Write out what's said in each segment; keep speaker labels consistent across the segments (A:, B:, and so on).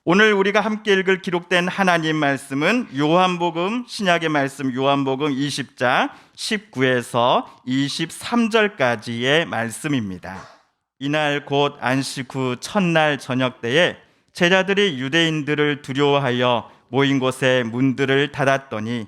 A: 오늘 우리가 함께 읽을 기록된 하나님 말씀은 요한복음, 신약의 말씀 요한복음 20장 19에서 23절까지의 말씀입니다. 이날 곧 안식 후 첫날 저녁 때에 제자들이 유대인들을 두려워하여 모인 곳에 문들을 닫았더니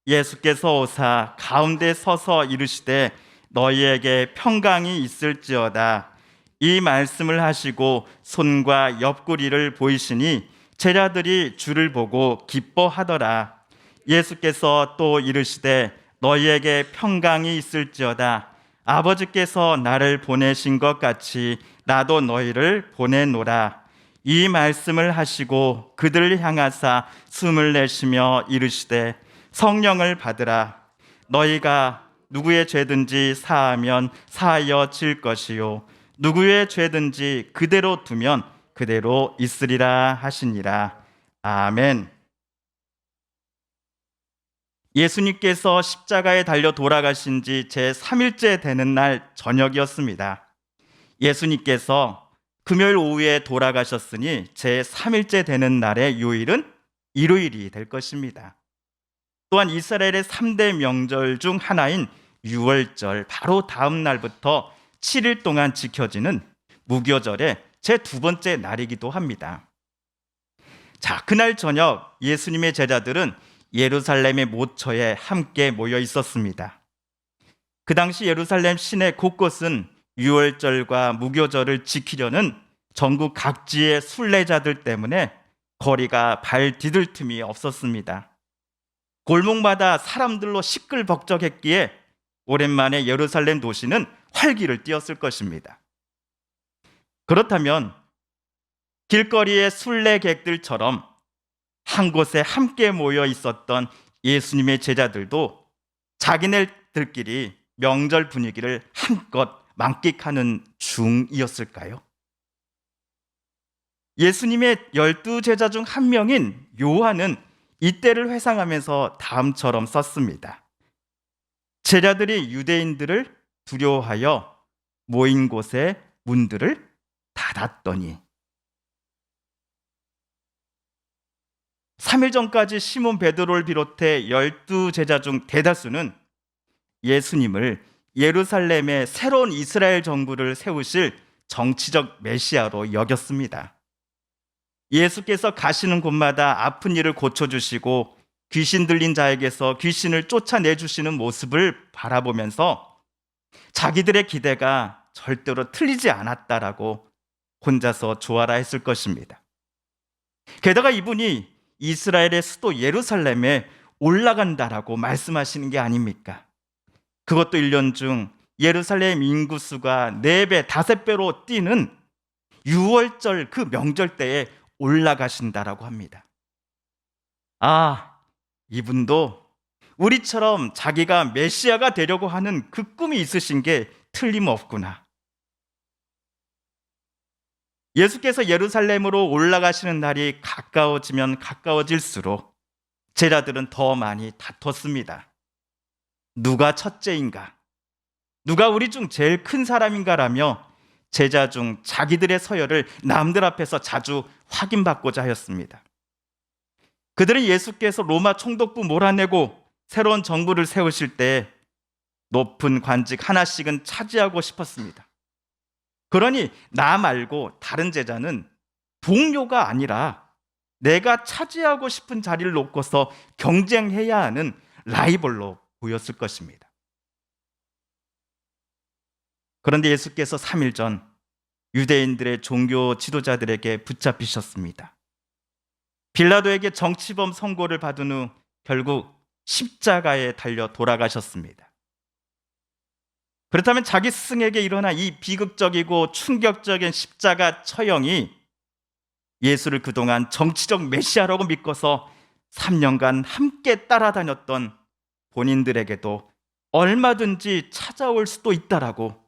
A: 예수께서 오사 가운데 서서 이르시되 너희에게 평강이 있을지어다. 이 말씀을 하시고 손과 옆구리를 보이시니 제자들이 주를 보고 기뻐하더라. 예수께서 또 이르시되 너희에게 평강이 있을지어다. 아버지께서 나를 보내신 것 같이 나도 너희를 보내노라. 이 말씀을 하시고 그들을 향하사 숨을 내쉬며 이르시되 성령을 받으라. 너희가 누구의 죄든지 사하면 사하여질 것이요 누구의 죄든지 그대로 두면 그대로 있으리라 하시니라. 아멘. 예수님께서 십자가에 달려 돌아가신 지 제3일째 되는 날 저녁이었습니다. 예수님께서 금요일 오후에 돌아가셨으니 제3일째 되는 날의 요일은 일요일이 될 것입니다. 또한 이스라엘의 3대 명절 중 하나인 유월절 바로 다음 날부터 7일 동안 지켜지는 무교절의 제2번째 날이기도 합니다. 자, 그날 저녁 예수님의 제자들은 예루살렘의 모처에 함께 모여 있었습니다. 그 당시 예루살렘 시내 곳곳은 유월절과 무교절을 지키려는 전국 각지의 순례자들 때문에 거리가 발 디딜 틈이 없었습니다. 골목마다 사람들로 시끌벅적했기에 오랜만에 예루살렘 도시는 활기를 띠었을 것입니다. 그렇다면 길거리의 순례객들처럼 한 곳에 함께 모여 있었던 예수님의 제자들도 자기네들끼리 명절 분위기를 한껏 만끽하는 중이었을까요? 예수님의 12제자 중 한 명인 요한은 이때를 회상하면서 다음처럼 썼습니다. 제자들이 유대인들을 두려워하여 모인 곳에 문들을 닫았더니 3일 전까지 시몬 베드로를 비롯해 12제자 중 대다수는 예수님을 예루살렘의 새로운 이스라엘 정부를 세우실 정치적 메시아로 여겼습니다. 예수께서 가시는 곳마다 아픈 이를 고쳐주시고 귀신 들린 자에게서 귀신을 쫓아내주시는 모습을 바라보면서 자기들의 기대가 절대로 틀리지 않았다라고 혼자서 좋아라 했을 것입니다. 게다가 이분이 이스라엘의 수도 예루살렘에 올라간다라고 말씀하시는 게 아닙니까? 그것도 1년 중 예루살렘 인구수가 4배, 5배로 뛰는 6월절 그 명절 때에 올라가신다라고 합니다. 아, 이분도 우리처럼 자기가 메시아가 되려고 하는 그 꿈이 있으신 게 틀림없구나. 예수께서 예루살렘으로 올라가시는 날이 가까워지면 가까워질수록 제자들은 더 많이 다퉜습니다. 누가 첫째인가? 누가 우리 중 제일 큰 사람인가라며 제자 중 자기들의 서열을 남들 앞에서 자주 확인받고자 하였습니다. 그들은 예수께서 로마 총독부 몰아내고 새로운 정부를 세우실 때 높은 관직 하나씩은 차지하고 싶었습니다. 그러니 나 말고 다른 제자는 동료가 아니라 내가 차지하고 싶은 자리를 놓고서 경쟁해야 하는 라이벌로 보였을 것입니다. 그런데 예수께서 3일 전 유대인들의 종교 지도자들에게 붙잡히셨습니다. 빌라도에게 정치범 선고를 받은 후 결국 십자가에 달려 돌아가셨습니다. 그렇다면 자기 스승에게 일어난 이 비극적이고 충격적인 십자가 처형이 예수를 그동안 정치적 메시아라고 믿고서 3년간 함께 따라다녔던 본인들에게도 얼마든지 찾아올 수도 있다라고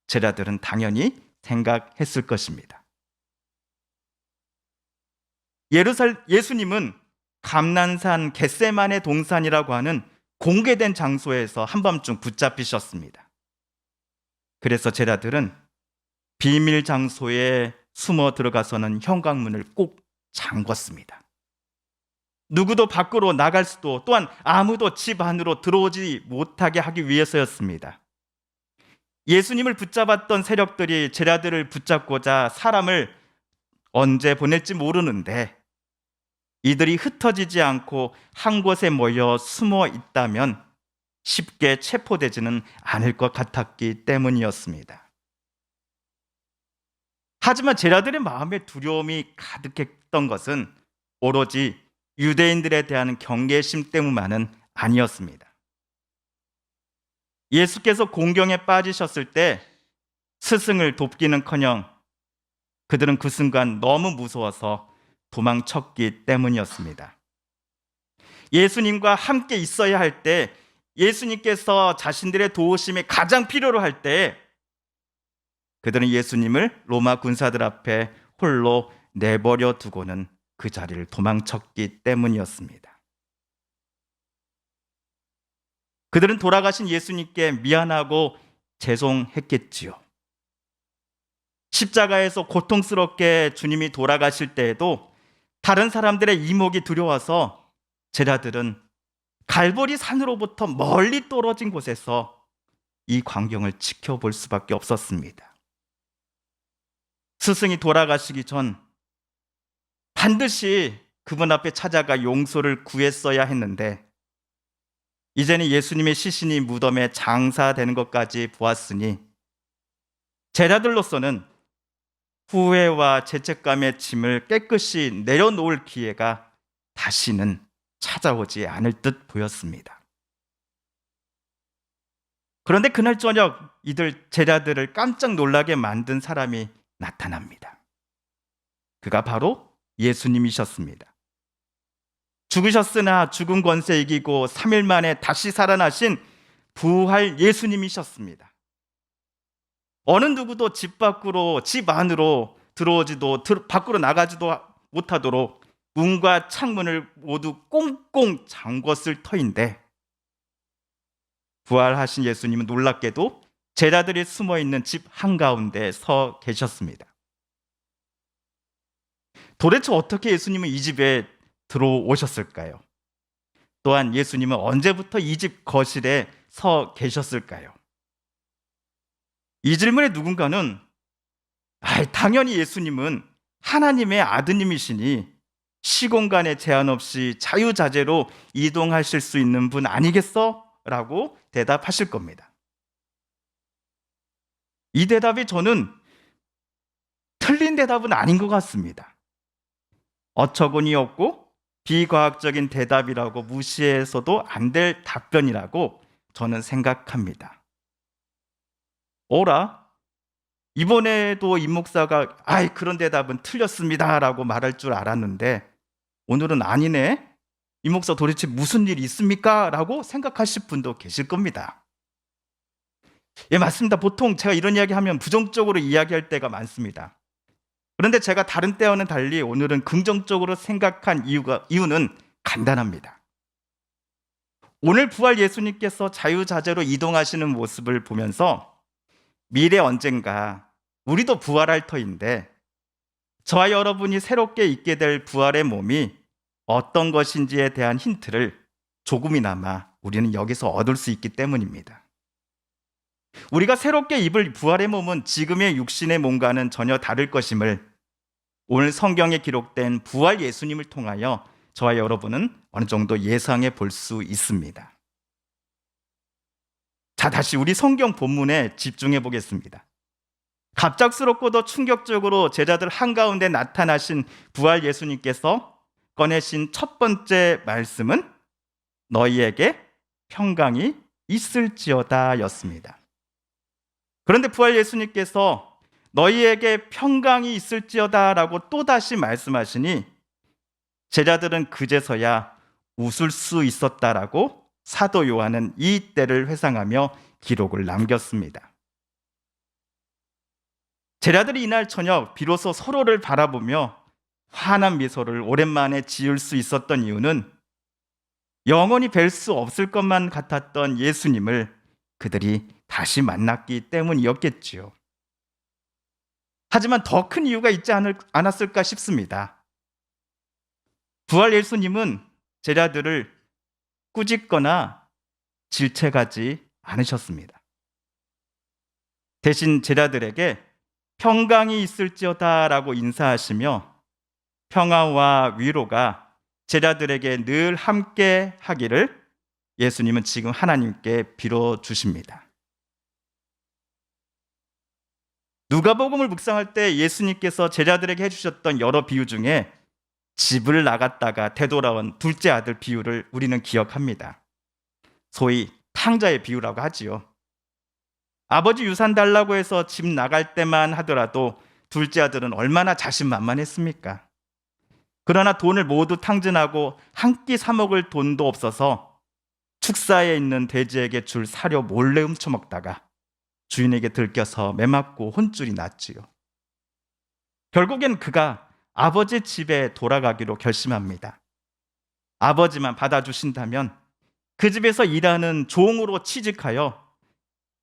A: 제자들은 당연히 생각했을 것입니다. 예수님은 감난산 겟세마네 동산이라고 하는 공개된 장소에서 한밤중 붙잡히셨습니다. 그래서 제자들은 비밀 장소에 숨어 들어가서는 현관문을 꼭 잠궜습니다. 누구도 밖으로 나갈 수도, 또한 아무도 집 안으로 들어오지 못하게 하기 위해서였습니다. 예수님을 붙잡았던 세력들이 제자들을 붙잡고자 사람을 언제 보낼지 모르는데, 이들이 흩어지지 않고 한 곳에 모여 숨어 있다면 쉽게 체포되지는 않을 것 같았기 때문이었습니다. 하지만 제자들의 마음에 두려움이 가득했던 것은 오로지 유대인들에 대한 경계심 때문만은 아니었습니다. 예수께서 공경에 빠지셨을 때 스승을 돕기는커녕 그들은 그 순간 너무 무서워서 도망쳤기 때문이었습니다. 예수님과 함께 있어야 할 때, 예수님께서 자신들의 도우심이 가장 필요로 할 때, 그들은 예수님을 로마 군사들 앞에 홀로 내버려 두고는 그 자리를 도망쳤기 때문이었습니다. 그들은 돌아가신 예수님께 미안하고 죄송했겠지요. 십자가에서 고통스럽게 주님이 돌아가실 때에도 다른 사람들의 이목이 두려워서 제자들은 갈보리 산으로부터 멀리 떨어진 곳에서 이 광경을 지켜볼 수밖에 없었습니다. 스승이 돌아가시기 전 반드시 그분 앞에 찾아가 용서를 구했어야 했는데, 이제는 예수님의 시신이 무덤에 장사되는 것까지 보았으니 제자들로서는 후회와 죄책감의 짐을 깨끗이 내려놓을 기회가 다시는 찾아오지 않을 듯 보였습니다. 그런데 그날 저녁 이들 제자들을 깜짝 놀라게 만든 사람이 나타납니다. 그가 바로 예수님이셨습니다. 죽으셨으나 죽은 권세 이기고 3일 만에 다시 살아나신 부활 예수님이셨습니다. 어느 누구도 집 밖으로, 집 안으로 들어오지도, 밖으로 나가지도 못하도록 문과 창문을 모두 꽁꽁 잠궜을 터인데, 부활하신 예수님은 놀랍게도 제자들이 숨어있는 집 한가운데 서 계셨습니다. 도대체 어떻게 예수님은 이 집에 들어오셨을까요? 또한 예수님은 언제부터 이 집 거실에 서 계셨을까요? 이 질문에 누군가는 당연히 예수님은 하나님의 아드님이시니 시공간에 제한 없이 자유자재로 이동하실 수 있는 분 아니겠어? 라고 대답하실 겁니다. 이 대답이 저는 틀린 대답은 아닌 것 같습니다. 어처구니 없고 비과학적인 대답이라고 무시해서도 안 될 답변이라고 저는 생각합니다. 이번에도 임 목사가 그런 대답은 틀렸습니다 라고 말할 줄 알았는데 오늘은 아니네, 임 목사 도대체 무슨 일이 있습니까? 라고 생각하실 분도 계실 겁니다. 예, 맞습니다. 보통 제가 이런 이야기하면 부정적으로 이야기할 때가 많습니다. 그런데 제가 다른 때와는 달리 오늘은 긍정적으로 생각한 이유는 간단합니다. 오늘 부활 예수님께서 자유자재로 이동하시는 모습을 보면서 미래 언젠가 우리도 부활할 터인데, 저와 여러분이 새롭게 있게 될 부활의 몸이 어떤 것인지에 대한 힌트를 조금이나마 우리는 여기서 얻을 수 있기 때문입니다. 우리가 새롭게 입을 부활의 몸은 지금의 육신의 몸과는 전혀 다를 것임을 오늘 성경에 기록된 부활 예수님을 통하여 저와 여러분은 어느 정도 예상해 볼 수 있습니다. 자, 다시 우리 성경 본문에 집중해 보겠습니다. 갑작스럽고도 충격적으로 제자들 한가운데 나타나신 부활 예수님께서 꺼내신 첫 번째 말씀은 너희에게 평강이 있을지어다 였습니다. 그런데 부활 예수님께서 너희에게 평강이 있을지어다 라고 또다시 말씀하시니 제자들은 그제서야 웃을 수 있었다라고 사도 요한은 이 때를 회상하며 기록을 남겼습니다. 제자들이 이날 저녁 비로소 서로를 바라보며 환한 미소를 오랜만에 지을 수 있었던 이유는 영원히 뵐 수 없을 것만 같았던 예수님을 그들이 다시 만났기 때문이었겠지요. 하지만 더 큰 이유가 있지 않았을까 싶습니다. 부활 예수님은 제자들을 꾸짖거나 질책하지 않으셨습니다. 대신 제자들에게 평강이 있을지어다라고 인사하시며 평화와 위로가 제자들에게 늘 함께 하기를 예수님은 지금 하나님께 빌어주십니다. 누가복음을 묵상할 때 예수님께서 제자들에게 해주셨던 여러 비유 중에 집을 나갔다가 되돌아온 둘째 아들 비유를 우리는 기억합니다. 소위 탕자의 비유라고 하지요. 아버지 유산 달라고 해서 집 나갈 때만 하더라도 둘째 아들은 얼마나 자신만만했습니까? 그러나 돈을 모두 탕진하고 한 끼 사 먹을 돈도 없어서 축사에 있는 돼지에게 줄 사료 몰래 훔쳐먹다가 주인에게 들켜서 매맞고 혼쭐이 났지요. 결국엔 그가 아버지 집에 돌아가기로 결심합니다. 아버지만 받아주신다면 그 집에서 일하는 종으로 취직하여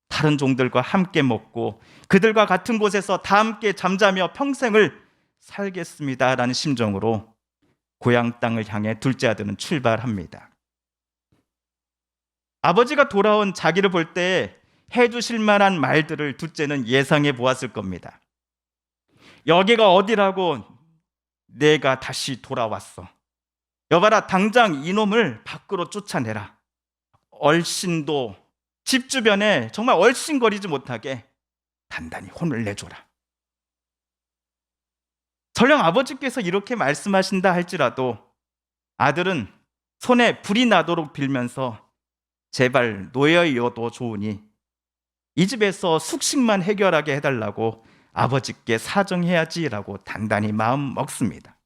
A: 다른 종들과 함께 먹고 그들과 같은 곳에서 다 함께 잠자며 평생을 살겠습니다라는 심정으로 고향 땅을 향해 둘째 아들은 출발합니다. 아버지가 돌아온 자기를 볼 때 해주실 만한 말들을 둘째는 예상해 보았을 겁니다. 여기가 어디라고 내가 다시 돌아왔어. 여봐라, 당장 이놈을 밖으로 쫓아내라. 얼씬도 집 주변에 정말 얼씬거리지 못하게 단단히 혼을 내줘라. 설령 아버지께서 이렇게 말씀하신다 할지라도 아들은 손에 불이 나도록 빌면서 제발 놓여이어도 좋으니 이 집에서 숙식만 해결하게 해달라고 아버지께 사정해야지라고 단단히 마음 먹습니다.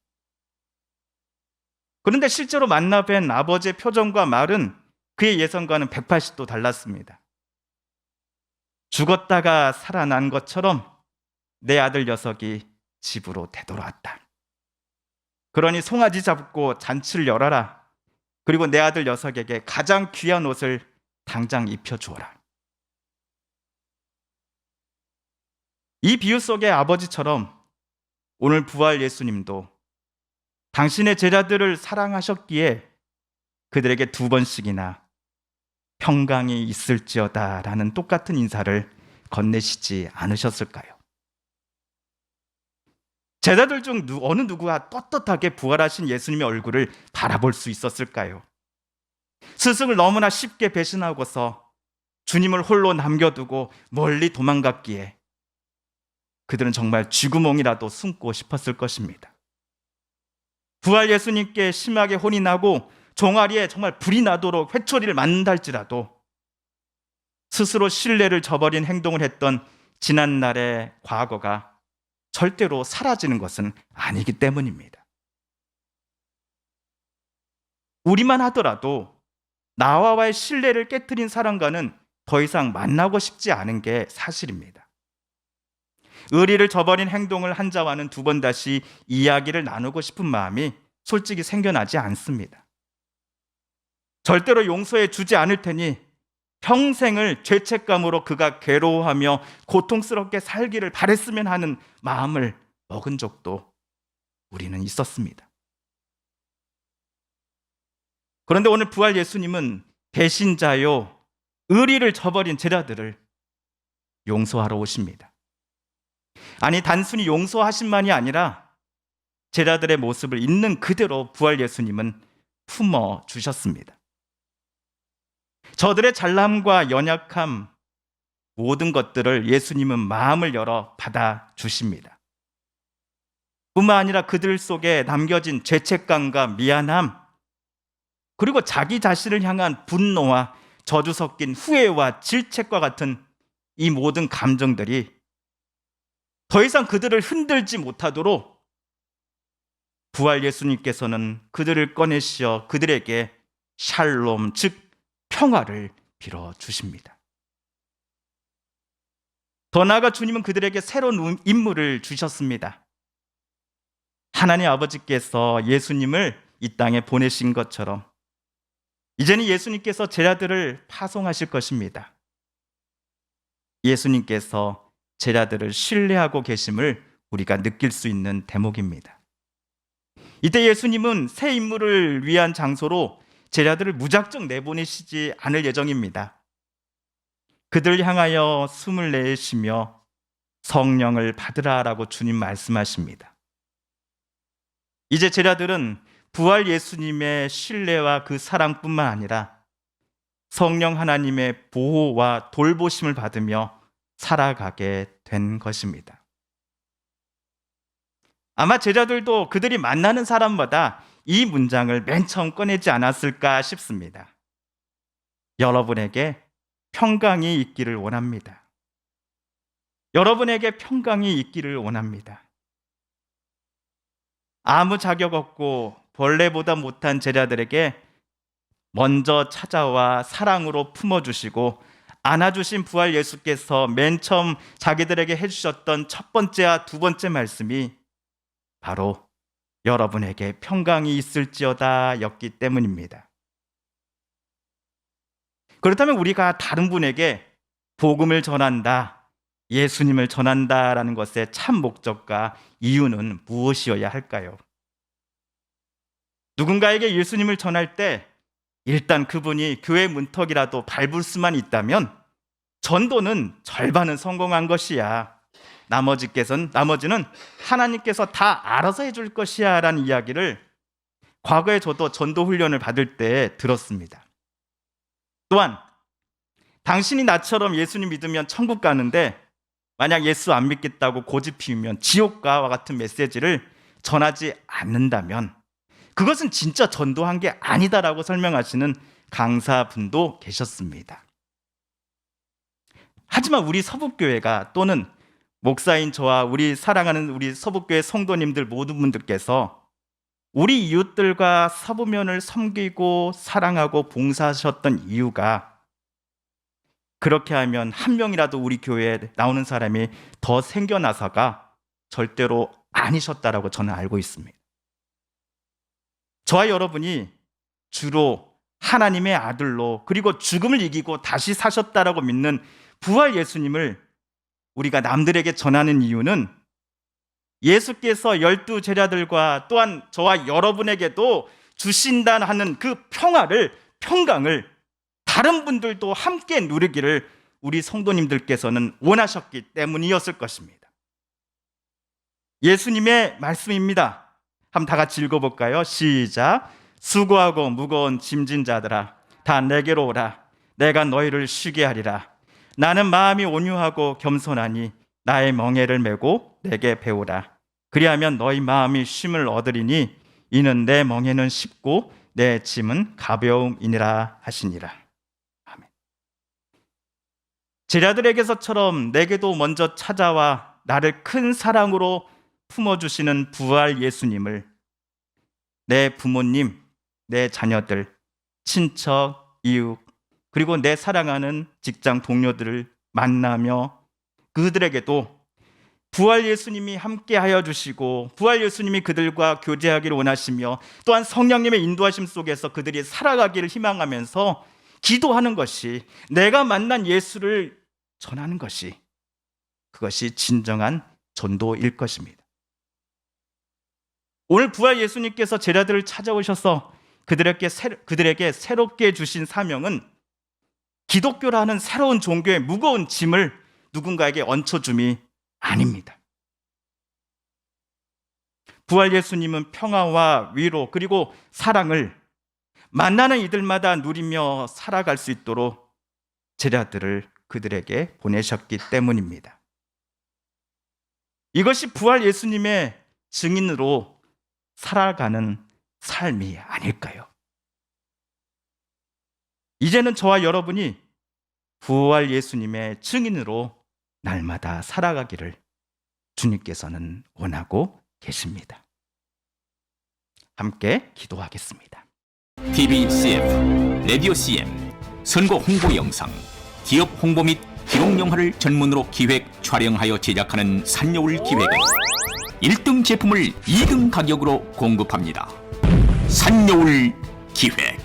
A: 그런데 실제로 만나 뵌 아버지의 표정과 말은 그의 예상과는 180도 달랐습니다. 죽었다가 살아난 것처럼 내 아들 녀석이 집으로 되돌아왔다. 그러니 송아지 잡고 잔치를 열어라. 그리고 내 아들 녀석에게 가장 귀한 옷을 당장 입혀주어라. 이 비유 속의 아버지처럼 오늘 부활 예수님도 당신의 제자들을 사랑하셨기에 그들에게 2번씩이나 평강이 있을지어다 라는 똑같은 인사를 건네시지 않으셨을까요? 제자들 중 어느 누구가 떳떳하게 부활하신 예수님의 얼굴을 바라볼 수 있었을까요? 스승을 너무나 쉽게 배신하고서 주님을 홀로 남겨두고 멀리 도망갔기에 그들은 정말 쥐구멍이라도 숨고 싶었을 것입니다. 부활 예수님께 심하게 혼이 나고 종아리에 정말 불이 나도록 회초리를 맞는다 할지라도 스스로 신뢰를 저버린 행동을 했던 지난날의 과거가 절대로 사라지는 것은 아니기 때문입니다. 우리만 하더라도 나와의 신뢰를 깨트린 사람과는 더 이상 만나고 싶지 않은 게 사실입니다. 의리를 저버린 행동을 한 자와는 2번 다시 이야기를 나누고 싶은 마음이 솔직히 생겨나지 않습니다. 절대로 용서해 주지 않을 테니 평생을 죄책감으로 그가 괴로워하며 고통스럽게 살기를 바랬으면 하는 마음을 먹은 적도 우리는 있었습니다. 그런데 오늘 부활 예수님은 배신자요 의리를 저버린 제자들을 용서하러 오십니다. 아니, 단순히 용서하신만이 아니라 제자들의 모습을 있는 그대로 부활 예수님은 품어 주셨습니다. 저들의 잘남과 연약함, 모든 것들을 예수님은 마음을 열어 받아주십니다. 뿐만 아니라 그들 속에 남겨진 죄책감과 미안함, 그리고 자기 자신을 향한 분노와 저주 섞인 후회와 질책과 같은 이 모든 감정들이 더 이상 그들을 흔들지 못하도록 부활 예수님께서는 그들을 꺼내시어 그들에게 샬롬, 즉 평화를 빌어주십니다. 더 나아가 주님은 그들에게 새로운 임무를 주셨습니다. 하나님 아버지께서 예수님을 이 땅에 보내신 것처럼 이제는 예수님께서 제자들을 파송하실 것입니다. 예수님께서 제자들을 신뢰하고 계심을 우리가 느낄 수 있는 대목입니다. 이때 예수님은 새 인물을 위한 장소로 제자들을 무작정 내보내시지 않을 예정입니다. 그들 향하여 숨을 내쉬며 성령을 받으라라고 주님 말씀하십니다. 이제 제자들은 부활 예수님의 신뢰와 그 사랑뿐만 아니라 성령 하나님의 보호와 돌보심을 받으며 살아가게 된 것입니다. 아마 제자들도 그들이 만나는 사람마다 이 문장을 맨 처음 꺼내지 않았을까 싶습니다. 여러분에게 평강이 있기를 원합니다. 여러분에게 평강이 있기를 원합니다. 아무 자격 없고 벌레보다 못한 제자들에게 먼저 찾아와 사랑으로 품어주시고 안아주신 부활 예수께서 맨 처음 자기들에게 해주셨던 첫 번째와 두 번째 말씀이 바로 여러분에게 평강이 있을지어다 였기 때문입니다. 그렇다면 우리가 다른 분에게 복음을 전한다, 예수님을 전한다라는 것의 참 목적과 이유는 무엇이어야 할까요? 누군가에게 예수님을 전할 때 일단 그분이 교회 문턱이라도 밟을 수만 있다면 전도는 절반은 성공한 것이야. 나머지는 하나님께서 다 알아서 해줄 것이야 라는 이야기를 과거에 저도 전도 훈련을 받을 때 들었습니다. 또한 당신이 나처럼 예수님 믿으면 천국 가는데 만약 예수 안 믿겠다고 고집 피우면 지옥 가와 같은 메시지를 전하지 않는다면 그것은 진짜 전도한 게 아니다라고 설명하시는 강사분도 계셨습니다. 하지만 우리 서북교회가 또는 목사인 저와 우리 사랑하는 우리 서북교회 성도님들 모든 분들께서 우리 이웃들과 사부면을 섬기고 사랑하고 봉사하셨던 이유가 그렇게 하면 한 명이라도 우리 교회에 나오는 사람이 더 생겨나서가 절대로 아니셨다라고 저는 알고 있습니다. 저와 여러분이 주로 하나님의 아들로 그리고 죽음을 이기고 다시 사셨다라고 믿는 부활 예수님을 우리가 남들에게 전하는 이유는 예수께서 12 제자들과 또한 저와 여러분에게도 주신다 하는 그 평강을 다른 분들도 함께 누리기를 우리 성도님들께서는 원하셨기 때문이었을 것입니다. 예수님의 말씀입니다. 한번 다 같이 읽어볼까요? 시작. 수고하고 무거운 짐진 자들아 다 내게로 오라. 내가 너희를 쉬게 하리라. 나는 마음이 온유하고 겸손하니 나의 멍에를 메고 내게 배우라. 그리하면 너희 마음이 쉼을 얻으리니 이는 내 멍에는 쉽고 내 짐은 가벼움이니라 하시니라. 아멘. 제자들에게서처럼 내게도 먼저 찾아와 나를 큰 사랑으로 품어주시는 부활 예수님을 내 부모님, 내 자녀들, 친척, 이웃 그리고 내 사랑하는 직장 동료들을 만나며 그들에게도 부활 예수님이 함께하여 주시고 부활 예수님이 그들과 교제하기를 원하시며 또한 성령님의 인도하심 속에서 그들이 살아가기를 희망하면서 기도하는 것이 내가 만난 예수를 전하는 것이 그것이 진정한 전도일 것입니다. 오늘 부활 예수님께서 제자들을 찾아오셔서 그들에게 새롭게 주신 사명은 기독교라는 새로운 종교의 무거운 짐을 누군가에게 얹혀줌이 아닙니다. 부활 예수님은 평화와 위로 그리고 사랑을 만나는 이들마다 누리며 살아갈 수 있도록 제자들을 그들에게 보내셨기 때문입니다. 이것이 부활 예수님의 증인으로 살아가는 삶이 아닐까요? 이제는 저와 여러분이 부활 예수님의 증인으로 날마다 살아가기를 주님께서는 원하고 계십니다. 함께 기도하겠습니다.
B: TV CF, 라디오 CM, 선거 홍보 영상, 기업 홍보 및 기록 영화를 전문으로 기획, 촬영하여 제작하는 산여울 기획은 1등 제품을 2등 가격으로 공급합니다. 산여울 기획.